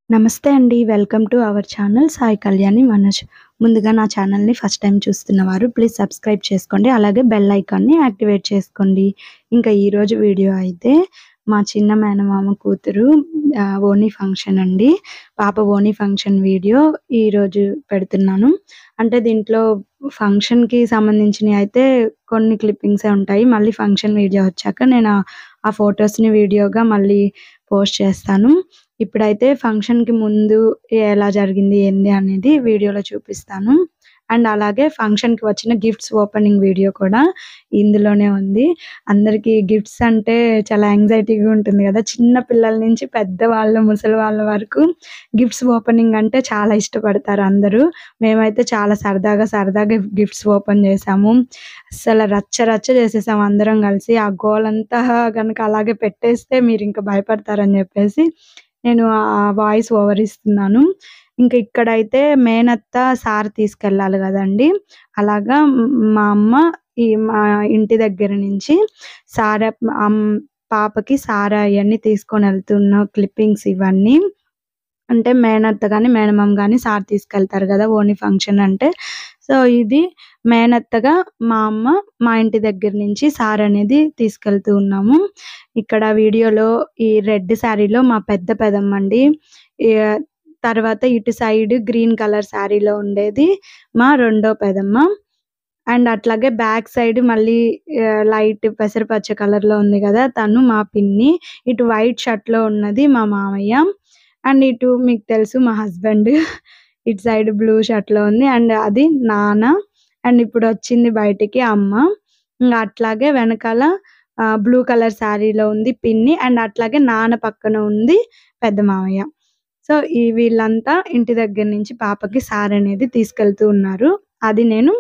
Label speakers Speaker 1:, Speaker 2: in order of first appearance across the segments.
Speaker 1: నమస్తే అండి. Welcome to our channel Sai Kalyani Manoj. ముందుగా నా ఛానల్‌ని ఫస్ట్ టైమ్ చూస్తున్నవారు ప్లీజ్ సబ్స్క్రైబ్ చేసుకోండి. అలాగే బెల్ ఐకాన్‌ని యాక్టివేట్ చేసుకోండి. ఇంకా ఈరోజు వీడియో అయితే మా చిన్న మేనమామ కూతురు ఓణీ ఫంక్షన్ అండి. పాప ఓణీ ఫంక్షన్ వీడియో ఈరోజు పెడుతున్నాను. అంటే దీంట్లో ఫంక్షన్‌కి సంబంధించినయి అయితే కొన్ని క్లిప్పింగ్సే ఉంటాయి. మళ్ళీ ఫంక్షన్ వీడియో వచ్చాక నేను ఆ ఫోటోస్‌ని వీడియోగా మళ్ళీ పోస్ట్ చేస్తాను. ఇప్పుడైతే ఫంక్షన్‌కి ముందు ఎలా జరిగింది, ఏంది అనేది వీడియోలో చూపిస్తాను. అండ్ అలాగే ఫంక్షన్‌కి వచ్చిన గిఫ్ట్స్ ఓపెనింగ్ వీడియో కూడా ఇందులోనే ఉంది. అందరికీ గిఫ్ట్స్ అంటే చాలా యాంగ్జైటీగా ఉంటుంది గదా! చిన్న పిల్లల నుంచి పెద్దవాళ్ళు, ముసలి వాళ్ళ వరకు గిఫ్ట్స్ ఓపెనింగ్ అంటే చాలా ఇష్టపడతారు అందరూ. మేమైతే చాలా సరదాగా గిఫ్ట్స్ ఓపెన్ చేశాము. అస్సలు రచ్చ రచ్చ చేసేసాం అందరం కలిసి. ఆ గోలంతా గనక అలాగే పెట్టేస్తే మీరింక భయపడతారని చెప్పేసి నేను వాయిస్ ఓవర్ ఇస్తున్నాను. ఇంక ఇక్కడైతే మేనత్త సారె తీసుకెళ్ళాలి గదండీ! అలాగా మా అమ్మ మా ఇంటి దగ్గర నుంచి సారె పాపకి సారె అయన్నీ తీసుకొనెళ్తున్న క్లిప్పింగ్స్ ఇవన్నీ. అంటే మేనత్త గాని, మేనమామ గాని సారె తీసుకెళ్తారు గదా! ఓణీ ఫంక్షన్ అంటే. సో, ఇది మేనత్తగా మా అమ్మ మా ఇంటి దగ్గర నుంచి సారె అనేది తీసుకెళ్తూ ఉన్నాము. ఇక్కడ వీడియోలో ఈ రెడ్ శారీలో మా పెదమ్మండి. తర్వాత ఇటు సైడ్ గ్రీన్ కలర్ శారీలో ఉండేది మా రెండో పెదమ్మ. అండ్ అట్లాగే బ్యాక్ సైడ్ మళ్ళీ లైట్ పెసరపచ్చ కలర్‌లో ఉంది గదా! తను మా పిన్ని. ఇటు వైట్ షర్ట్‌లో ఉన్నది మా మామయ్య. అండ్ ఇటు మీకు తెలుసు మా హస్బెండ్. ఇటు సైడ్ బ్లూ షర్ట్‌లో ఉంది. అండ్ అది నాన్న. అండ్ ఇప్పుడొచ్చింది బయటికి అమ్మ. ఇంగ అట్లాగే వెనకాల బ్లూ కలర్ శారీలో ఉంది పిన్ని. అండ్ అట్లాగే నాన్న పక్కన ఉంది పెద్ద మామయ్య. సో, వీళ్ళంతా ఇంటి దగ్గర నుంచి పాపకి సారె అనేది తీసుకెళ్తూ ఉన్నారు. అది నేను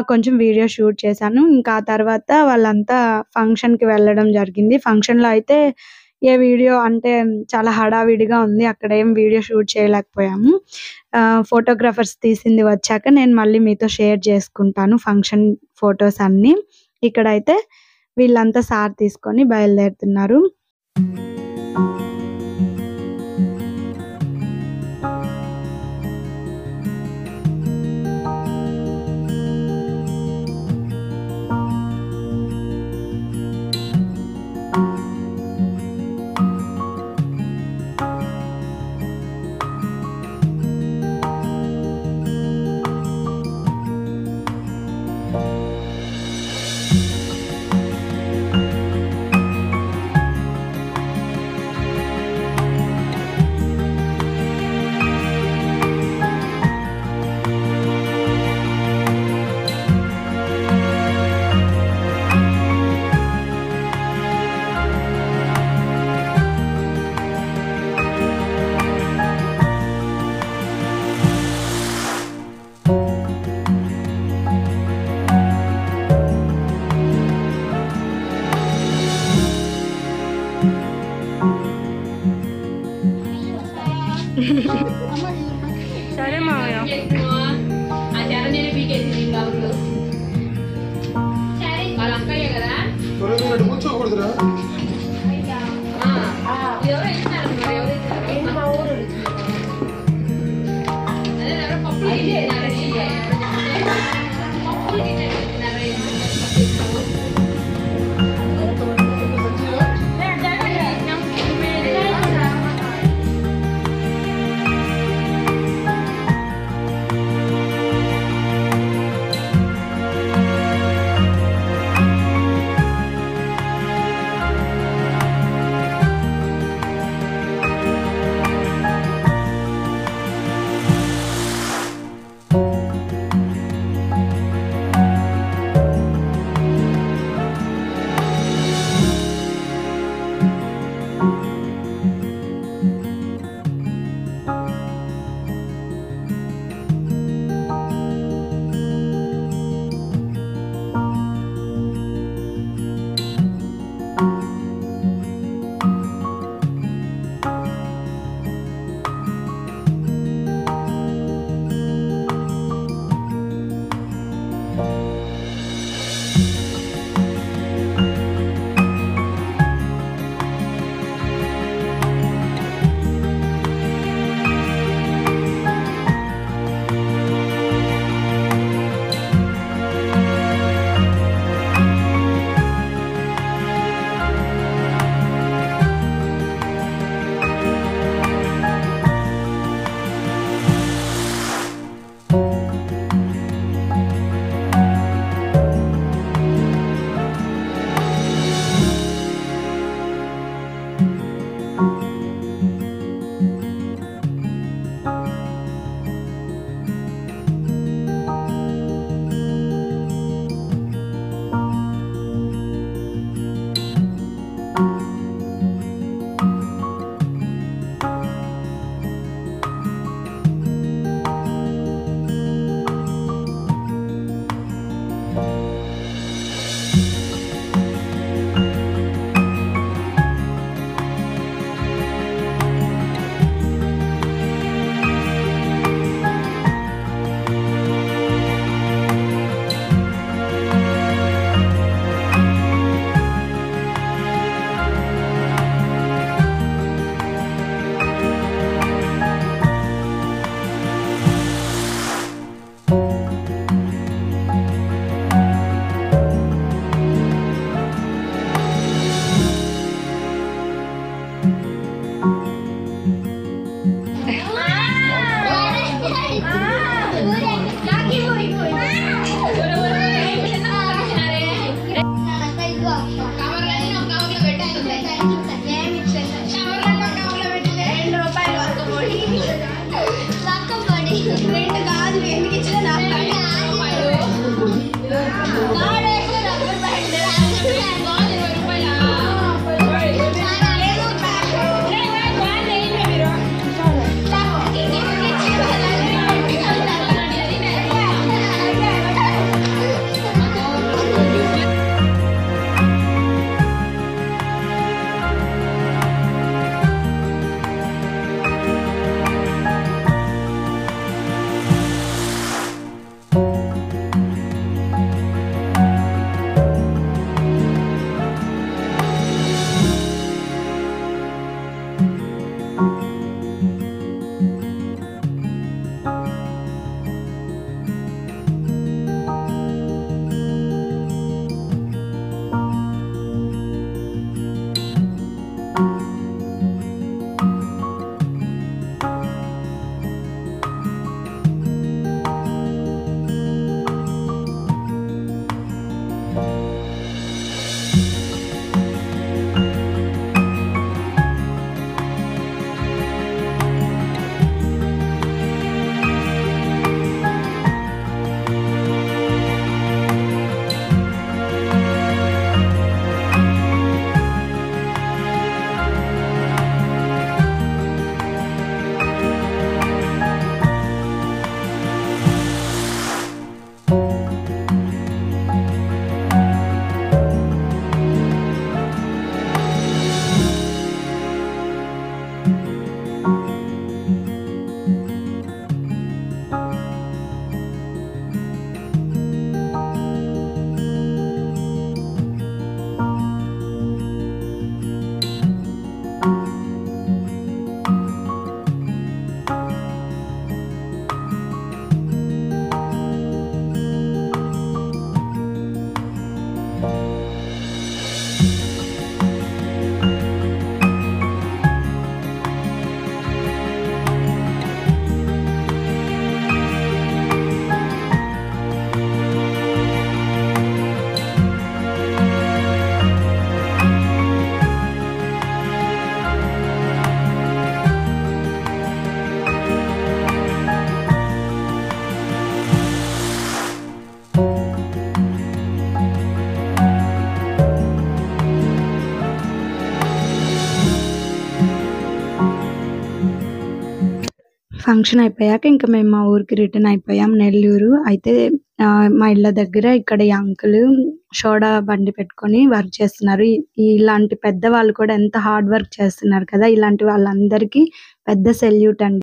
Speaker 1: కొంచెం వీడియో షూట్ చేశాను. ఇంకా ఆ తర్వాత వాళ్ళంతా ఫంక్షన్‌కి వెళ్ళడం జరిగింది. ఫంక్షన్‌లో అయితే ఏ వీడియో అంటే చాలా హడావిడిగా ఉంది. అక్కడ ఏం వీడియో షూట్ చేయలేకపోయాము. ఫోటోగ్రాఫర్స్ తీసింది వచ్చాక నేను మళ్ళీ మీతో షేర్ చేసుకుంటాను ఫంక్షన్ ఫోటోస్ అన్నీ. ఇక్కడైతే వీళ్ళంతా సారె తీసుకొని బయలుదేరుతున్నారు. సరే మావయ్య.
Speaker 2: కూర్చోకూడదురా.
Speaker 1: ఫంక్షన్ అయిపోయాక ఇంకా మేము మా ఊరికి రిటర్న్ అయిపోయాం నెల్లూరు. అయితే మా ఇళ్ళ దగ్గర ఇక్కడ ఈ అంకుల్ సోడా బండి పెట్టుకొని వర్క్ చేస్తున్నారు. ఇలాంటి పెద్దవాళ్ళు కూడా ఎంత హార్డ్ వర్క్ చేస్తున్నారు కదా! ఇలాంటి వాళ్ళందరికీ పెద్ద సెల్యూట్ అండి.